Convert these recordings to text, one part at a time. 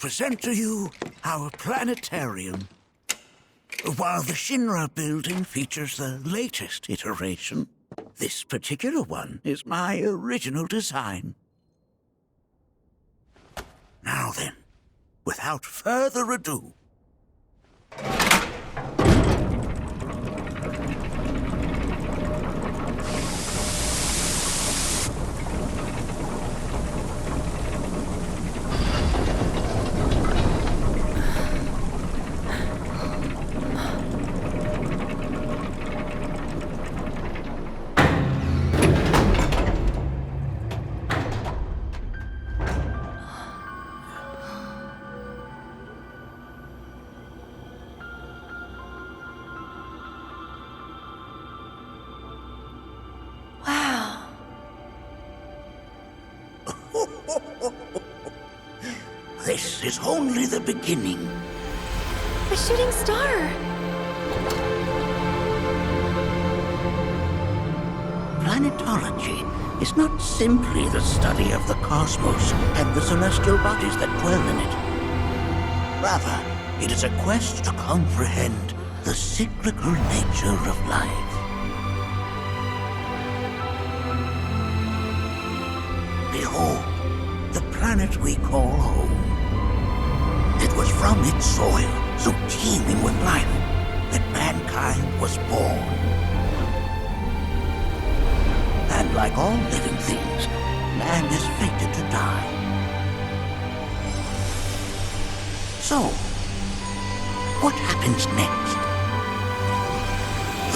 present to you our planetarium. While the Shinra building features the latest iteration, this particular one is my original design. Now then, without further ado... This is only the beginning. A shooting star! Planetology is not simply the study of the cosmos and the celestial bodies that dwell in it. Rather, it is a quest to comprehend the cyclical nature of life. Behold, the planet we call home. It was from its soil, so teeming with life, that mankind was born. And like all living things, man is fated to die. So, what happens next?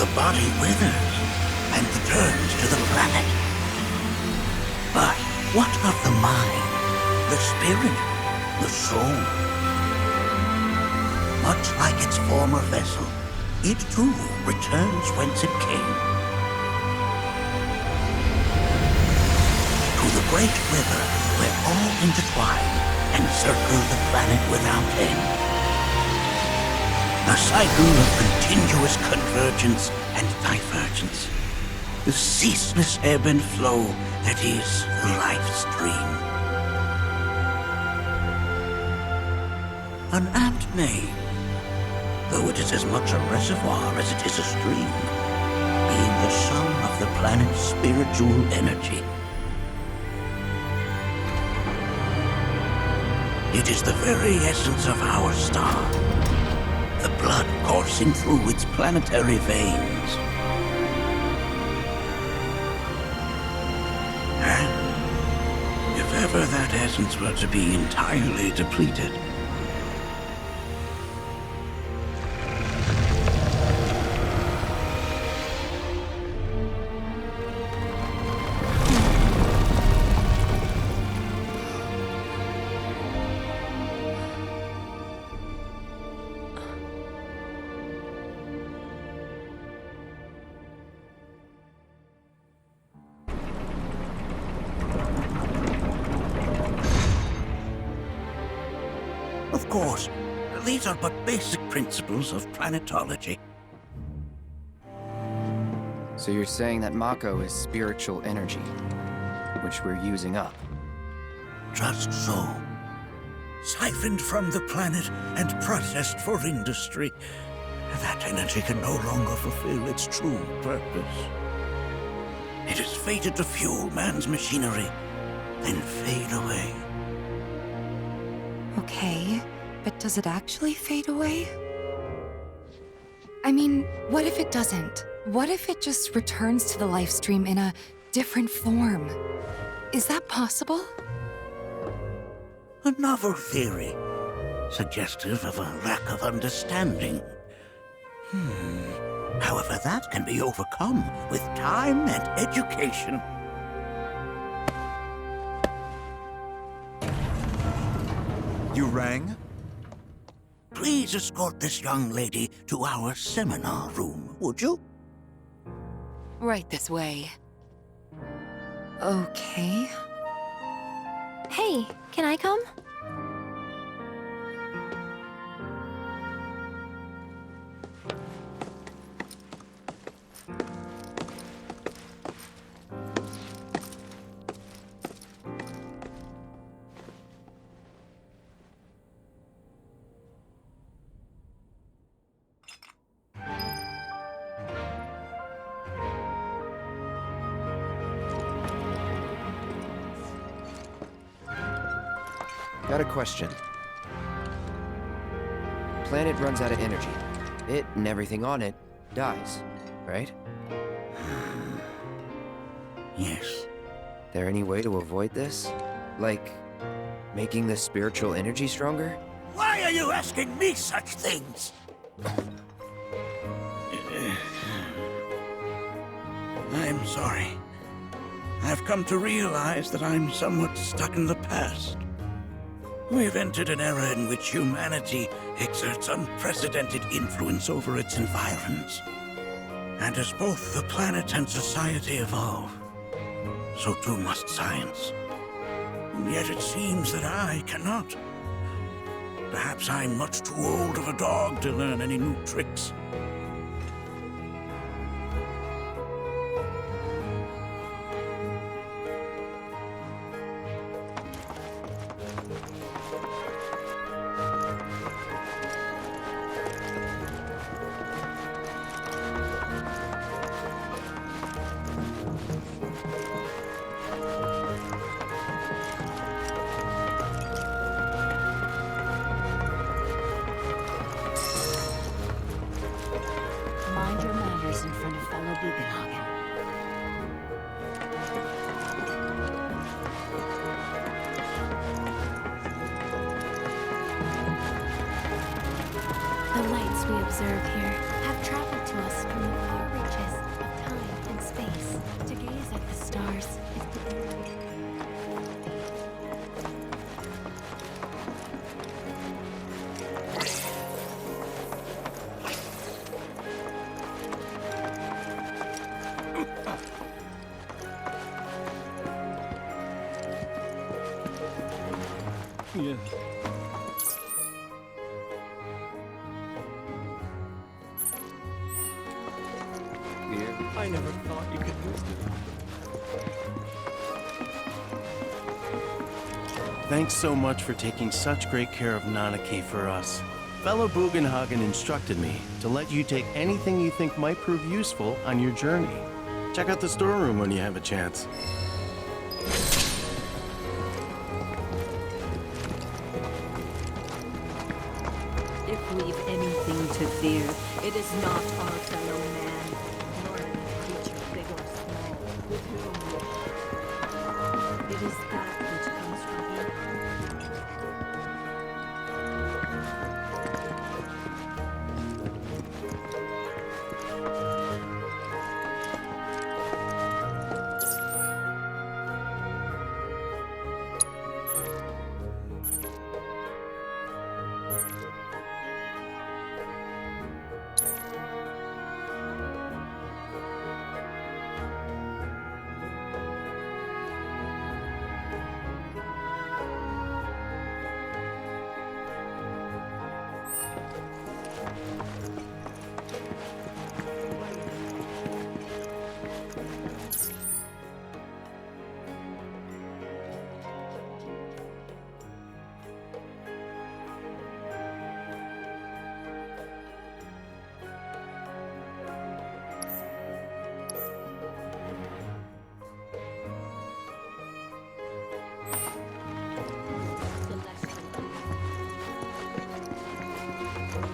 The body withers and returns to the planet. But what of the mind, the spirit, the soul? Much like its former vessel, it too returns whence it came. To the great river where all intertwine and circle the planet without end. A cycle of continuous convergence and divergence. The ceaseless ebb and flow that is the life stream. An apt name, though it is as much a reservoir as it is a stream, being the sum of the planet's spiritual energy. It is the very essence of our star, the blood coursing through its planetary veins. And if ever that essence were to be entirely depleted, of course, these are but basic principles of planetology. So you're saying that Mako is spiritual energy, which we're using up? Just so. Siphoned from the planet and processed for industry, that energy can no longer fulfill its true purpose. It is fated to fuel man's machinery, then fade away. Okay, but does it actually fade away? I mean, what if it doesn't? What if it just returns to the life stream in a different form? Is that possible? Another theory, suggestive of a lack of understanding. However, that can be overcome with time and education. You rang? Please escort this young lady to our seminar room, would you? Right this way. Okay. Hey, can I come? Got a question. Planet runs out of energy. It and everything on it dies, right? Yes. There any way to avoid this? Like, making the spiritual energy stronger? Why are you asking me such things? I'm sorry. I've come to realize that I'm somewhat stuck in the past. We've entered an era in which humanity exerts unprecedented influence over its environs. And as both the planet and society evolve, so too must science. And yet it seems that I cannot. Perhaps I'm much too old of a dog to learn any new tricks. Mind your manners in front of fellow Bugenhagen. The lights we observe here have traveled to us from the far reaches of time and space. To gaze at the stars is to I never thought you could use it. Thanks so much for taking such great care of Nanaki for us. Fellow Bugenhagen instructed me to let you take anything you think might prove useful on your journey. Check out the storeroom when you have a chance. If we've anything to fear, it is not our fellow man, nor any creature big or small, with whom it is that which comes from him.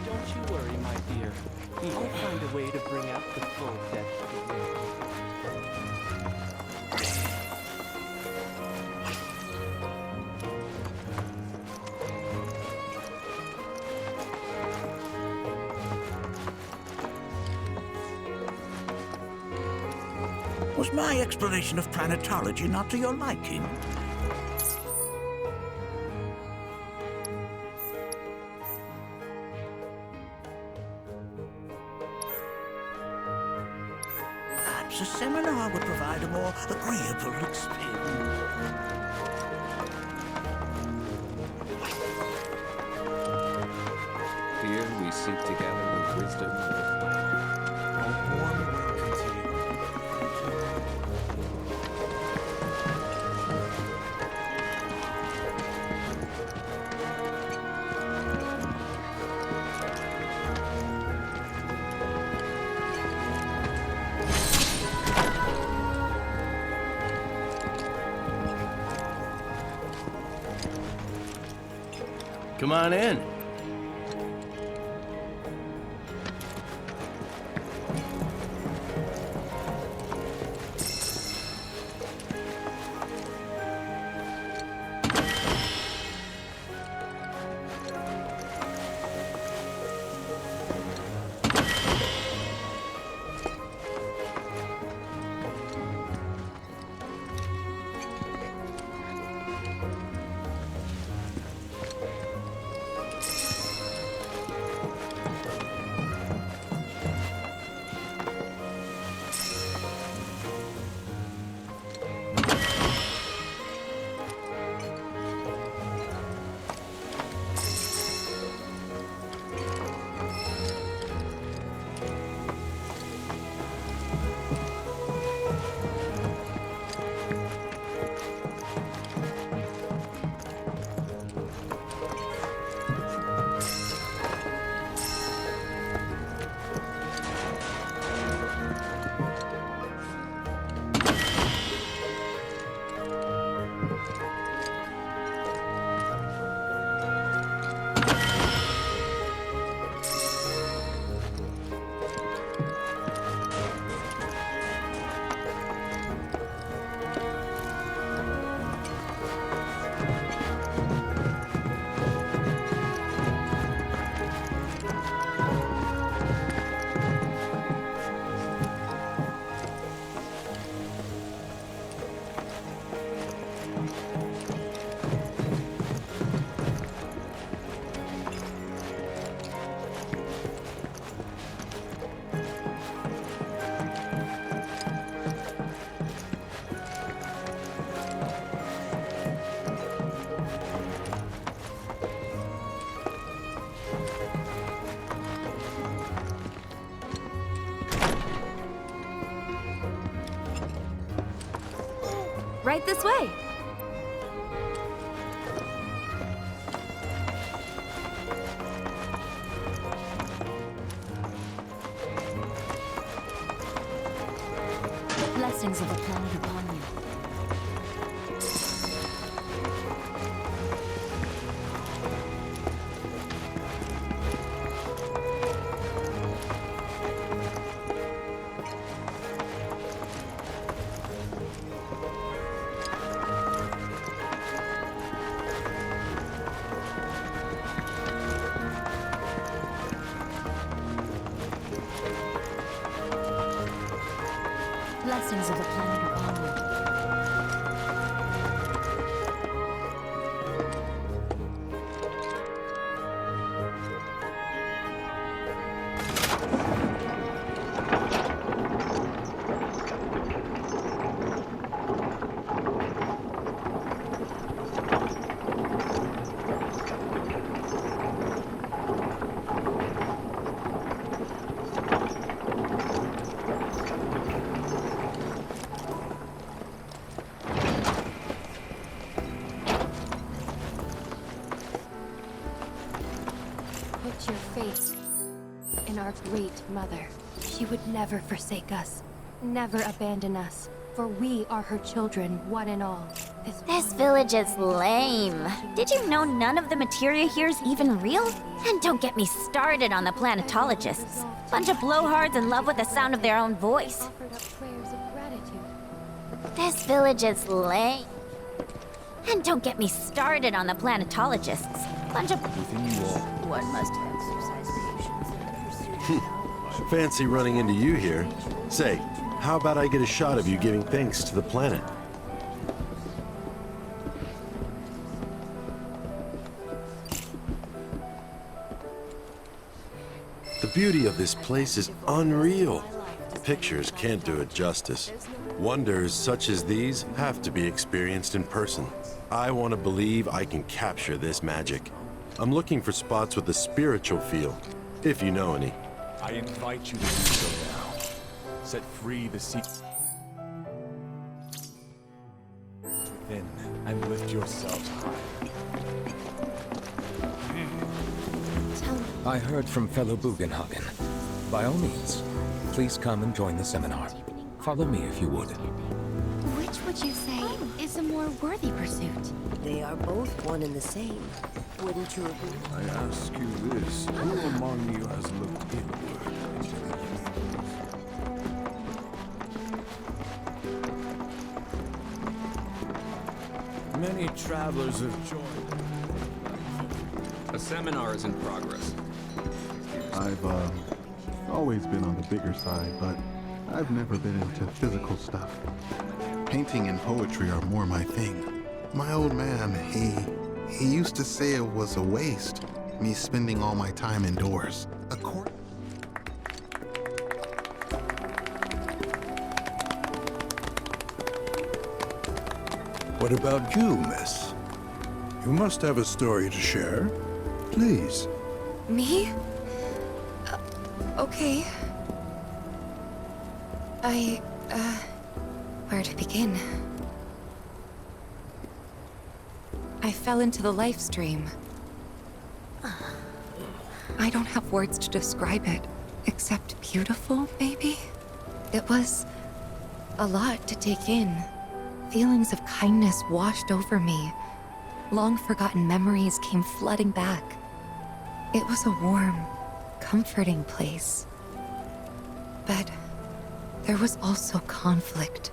Don't you worry, my dear. I'll find a way to bring out the full depth of it. Was my explanation of planetology not to your liking? Perhaps a seminar would provide a more agreeable experience. Here we seek together the wisdom. A warm welcome to you. Come on in. Right this way. Blessings of the planet upon you. Blessings of the planet upon you. Put your faith in our great mother. She would never forsake us, never abandon us, for we are her children, one and all. This village is lame. Did you know none of the materia here is even real? And don't get me started on the planetologists. Bunch of blowhards in love with the sound of their own voice. Offered up prayers of gratitude. This village is lame. And don't get me started on the planetologists. Bunch of... Within you all. One must exercise patience in the pursuit of... Fancy running into you here. Say, how about I get a shot of you giving thanks to the planet? The beauty of this place is unreal. Pictures can't do it justice. Wonders such as these have to be experienced in person. I want to believe I can capture this magic. I'm looking for spots with a spiritual feel, if you know any. I invite you to do so now. Set free the sea within and lift yourselves high. I heard from fellow Bugenhagen. By all means, please come and join the seminar. Follow me if you would. Which Which would you say is a more worthy pursuit? They are both one and the same. Wouldn't you agree? I ask you this, who among you has looked inward into the universe? Many travelers have joined. A seminar is in progress. I've always been on the bigger side, but I've never been into physical stuff. Painting and poetry are more my thing. My old man, he used to say it was a waste, me spending all my time indoors. What about you, miss? You must have a story to share. Please. Me? Okay. Where to begin? I fell into the life stream. I don't have words to describe it, except beautiful, maybe? It was a lot to take in. Feelings of kindness washed over me. Long-forgotten memories came flooding back. It was a warm, comforting place. But there was also conflict.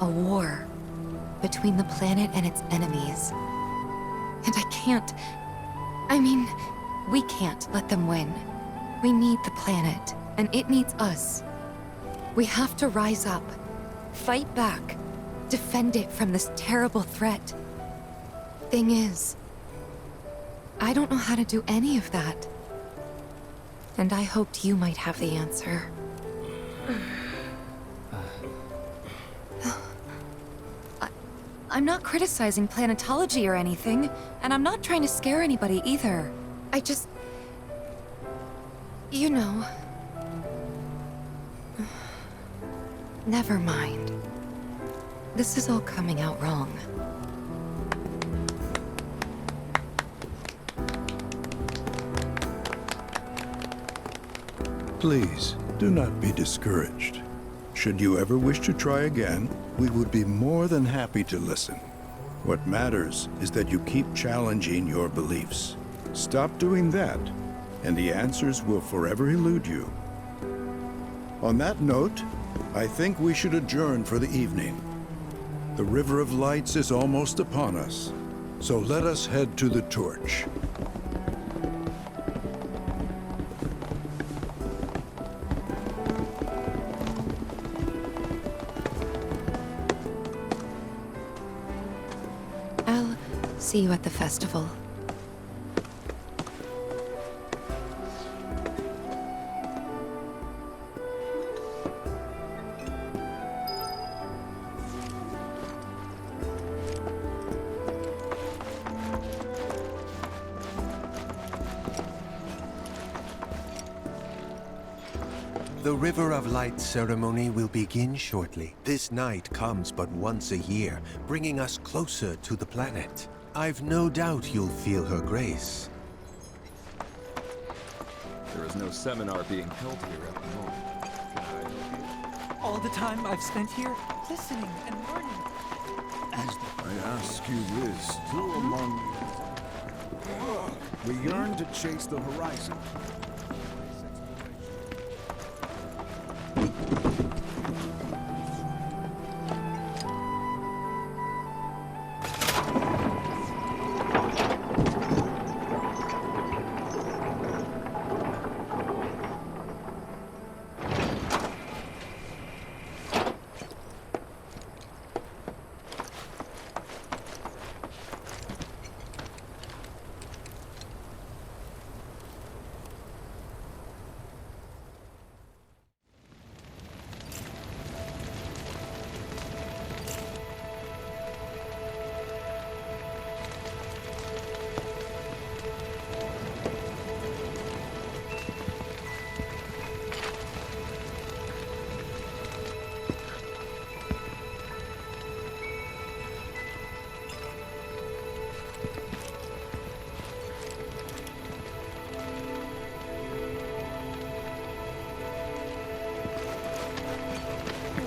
A war between the planet and its enemies. And we can't let them win. We need the planet, and it needs us. We have to rise up, fight back, defend it from this terrible threat. Thing is, I don't know how to do any of that. And I hoped you might have the answer. I'm not criticizing planetology or anything, and I'm not trying to scare anybody either. I just... You know... Never mind. This is all coming out wrong. Please, do not be discouraged. Should you ever wish to try again, we would be more than happy to listen. What matters is that you keep challenging your beliefs. Stop doing that, and the answers will forever elude you. On that note, I think we should adjourn for the evening. The River of Lights is almost upon us, so let us head to the torch. I'll see you at the festival. The River of Light ceremony will begin shortly. This night comes but once a year, bringing us closer to the planet. I've no doubt you'll feel her grace. There is no seminar being held here at the moment. Can I help you? All the time I've spent here, listening and learning. I ask you this, who among you... We yearn to chase the horizon.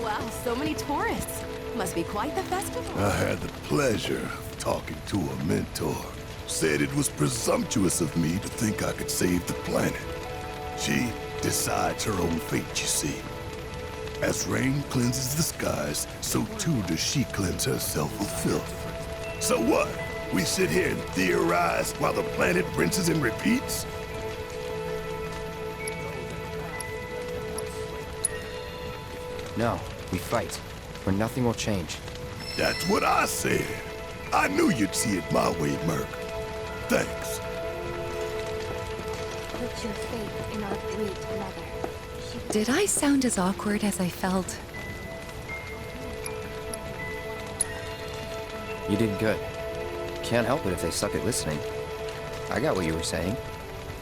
Wow, so many tourists. Must be quite the festival. I had the pleasure of talking to a mentor. Said it was presumptuous of me to think I could save the planet. She decides her own fate, you see. As rain cleanses the skies, so too does she cleanse herself of filth. So what? We sit here and theorize while the planet rinses and repeats? No, we fight, or nothing will change. That's what I said. I knew you'd see it my way, Merc. Thanks. Put your faith in our great mother. Did I sound as awkward as I felt? You did good. Can't help it if they suck at listening. I got what you were saying.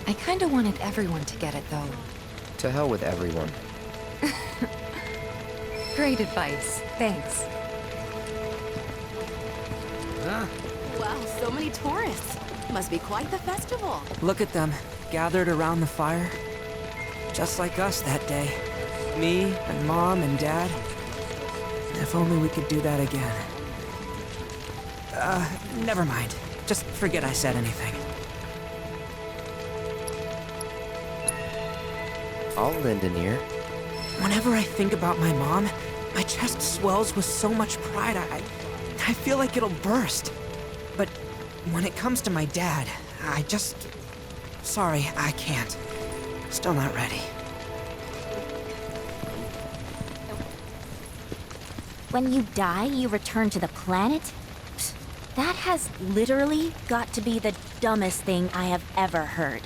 I kinda wanted everyone to get it, though. To hell with everyone. Great advice. Thanks. Wow, so many tourists. Must be quite the festival. Look at them, gathered around the fire. Just like us that day. Me and Mom and Dad. If only we could do that again. Never mind. Just forget I said anything. I'll lend an ear. Whenever I think about my mom, my chest swells with so much pride, I feel like it'll burst. But when it comes to my dad, I just... Sorry, I can't. Still not ready. When you die, you return to the planet? Psst, that has literally got to be the dumbest thing I have ever heard.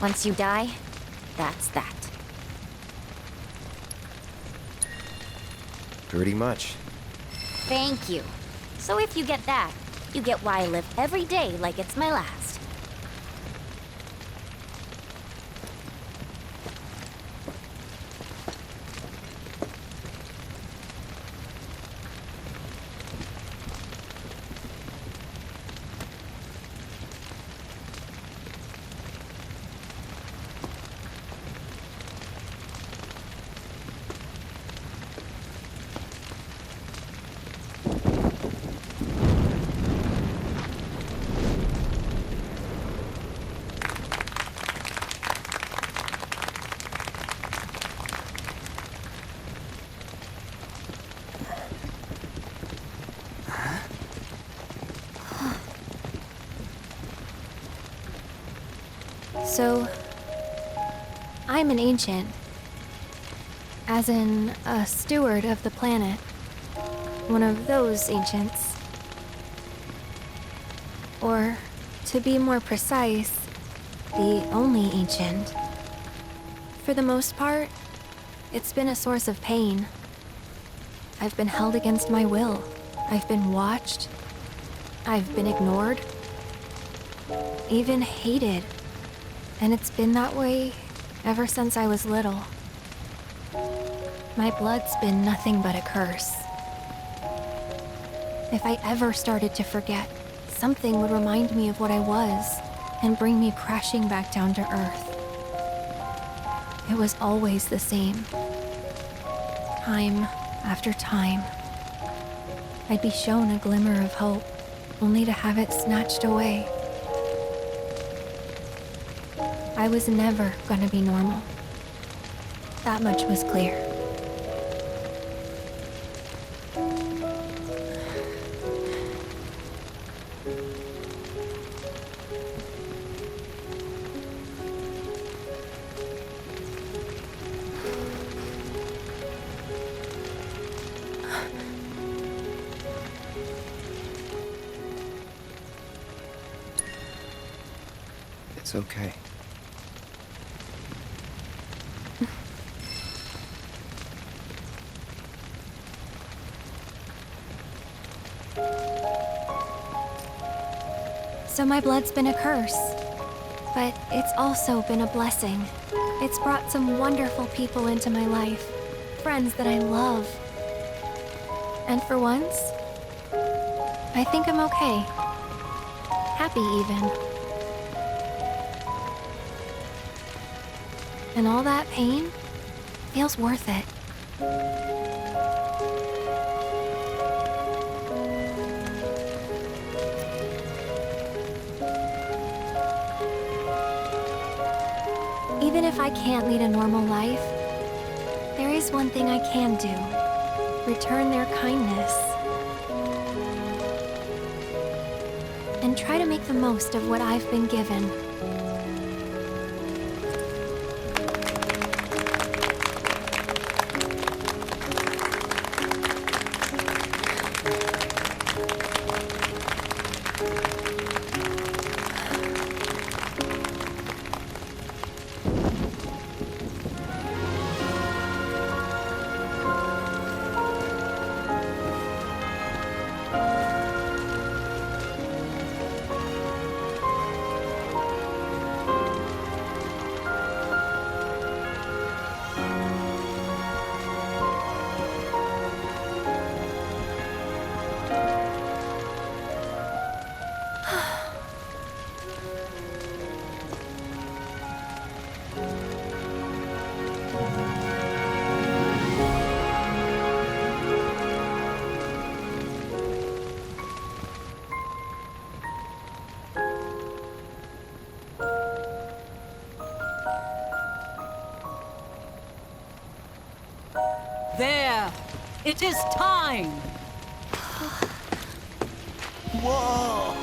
Once you die, that's that. Pretty much. Thank you. So if you get that, you get why I live every day like it's my last. So, I'm an ancient. As in, a steward of the planet. One of those ancients. Or, to be more precise, the only ancient. For the most part, it's been a source of pain. I've been held against my will. I've been watched. I've been ignored. Even hated. And it's been that way ever since I was little. My blood's been nothing but a curse. If I ever started to forget, something would remind me of what I was and bring me crashing back down to Earth. It was always the same. Time after time. I'd be shown a glimmer of hope, only to have it snatched away. I was never gonna be normal. That much was clear. It's okay. So my blood's been a curse, but it's also been a blessing. It's brought some wonderful people into my life, friends that I love. And for once, I think I'm okay. Happy even. And all that pain feels worth it. if I can't lead a normal life, there is one thing I can do. Return their kindness. And try to make the most of what I've been given. There! It is time! Whoa!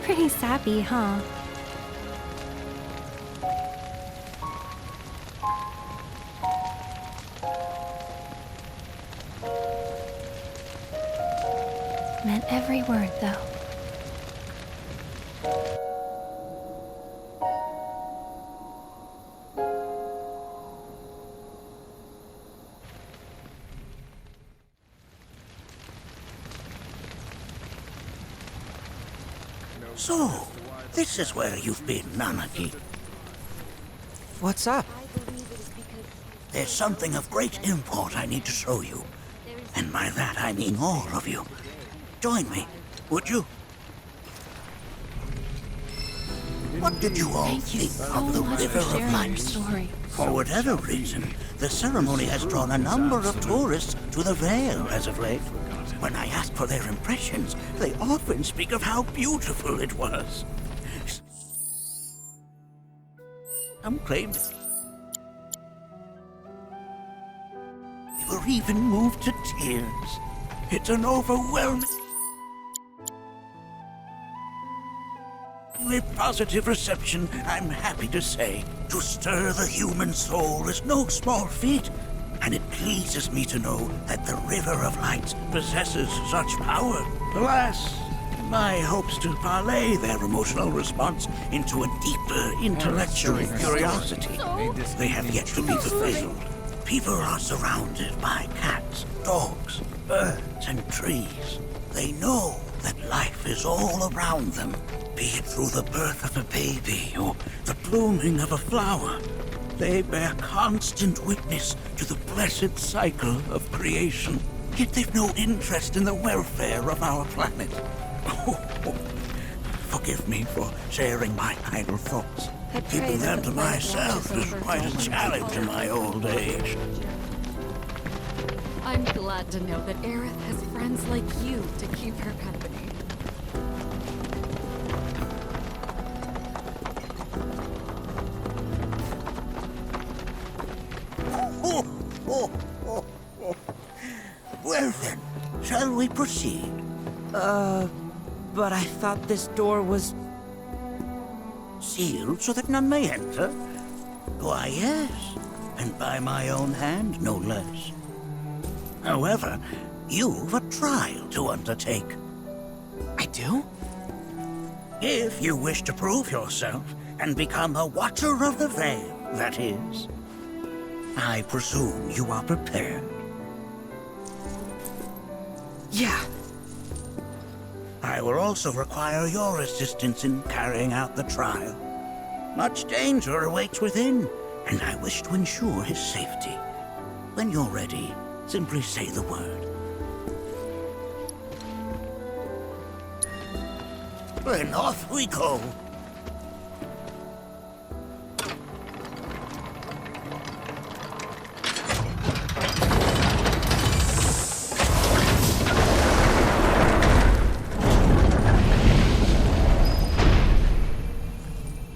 Pretty sappy, huh? Meant every word, though. So, this is where you've been, Nanaki. What's up? There's something of great import I need to show you. And by that I mean all of you. Join me, would you? What did you all think of the River of Light? For whatever reason, the ceremony has drawn a number of tourists to the Vale as of late. When I ask for their impressions, they often speak of how beautiful it was. Some claim they were even moved to tears. It's an overwhelming positive reception, I'm happy to say. To stir the human soul is no small feat, and it pleases me to know that the River of Light possesses such power. Alas, my hopes to parlay their emotional response into a deeper intellectual curiosity, they have yet to be fulfilled. People are surrounded by cats, dogs, birds, and trees. They know that life is all around them, be it through the birth of a baby or the blooming of a flower. They bear constant witness to the blessed cycle of creation. Yet they've no interest in the welfare of our planet. Forgive me for sharing my idle thoughts. Keeping them to myself is quite a challenge in my old age. I'm glad to know that Aerith has friends like you to keep her company. Well then, shall we proceed? But I thought this door was... Sealed so that none may enter? Why, yes, and by my own hand, no less. However, you've a trial to undertake. I do? If you wish to prove yourself and become a Watcher of the Veil, that is. I presume you are prepared. Yeah. I will also require your assistance in carrying out the trial. Much danger awaits within, and I wish to ensure his safety. When you're ready, simply say the word. Then off we go.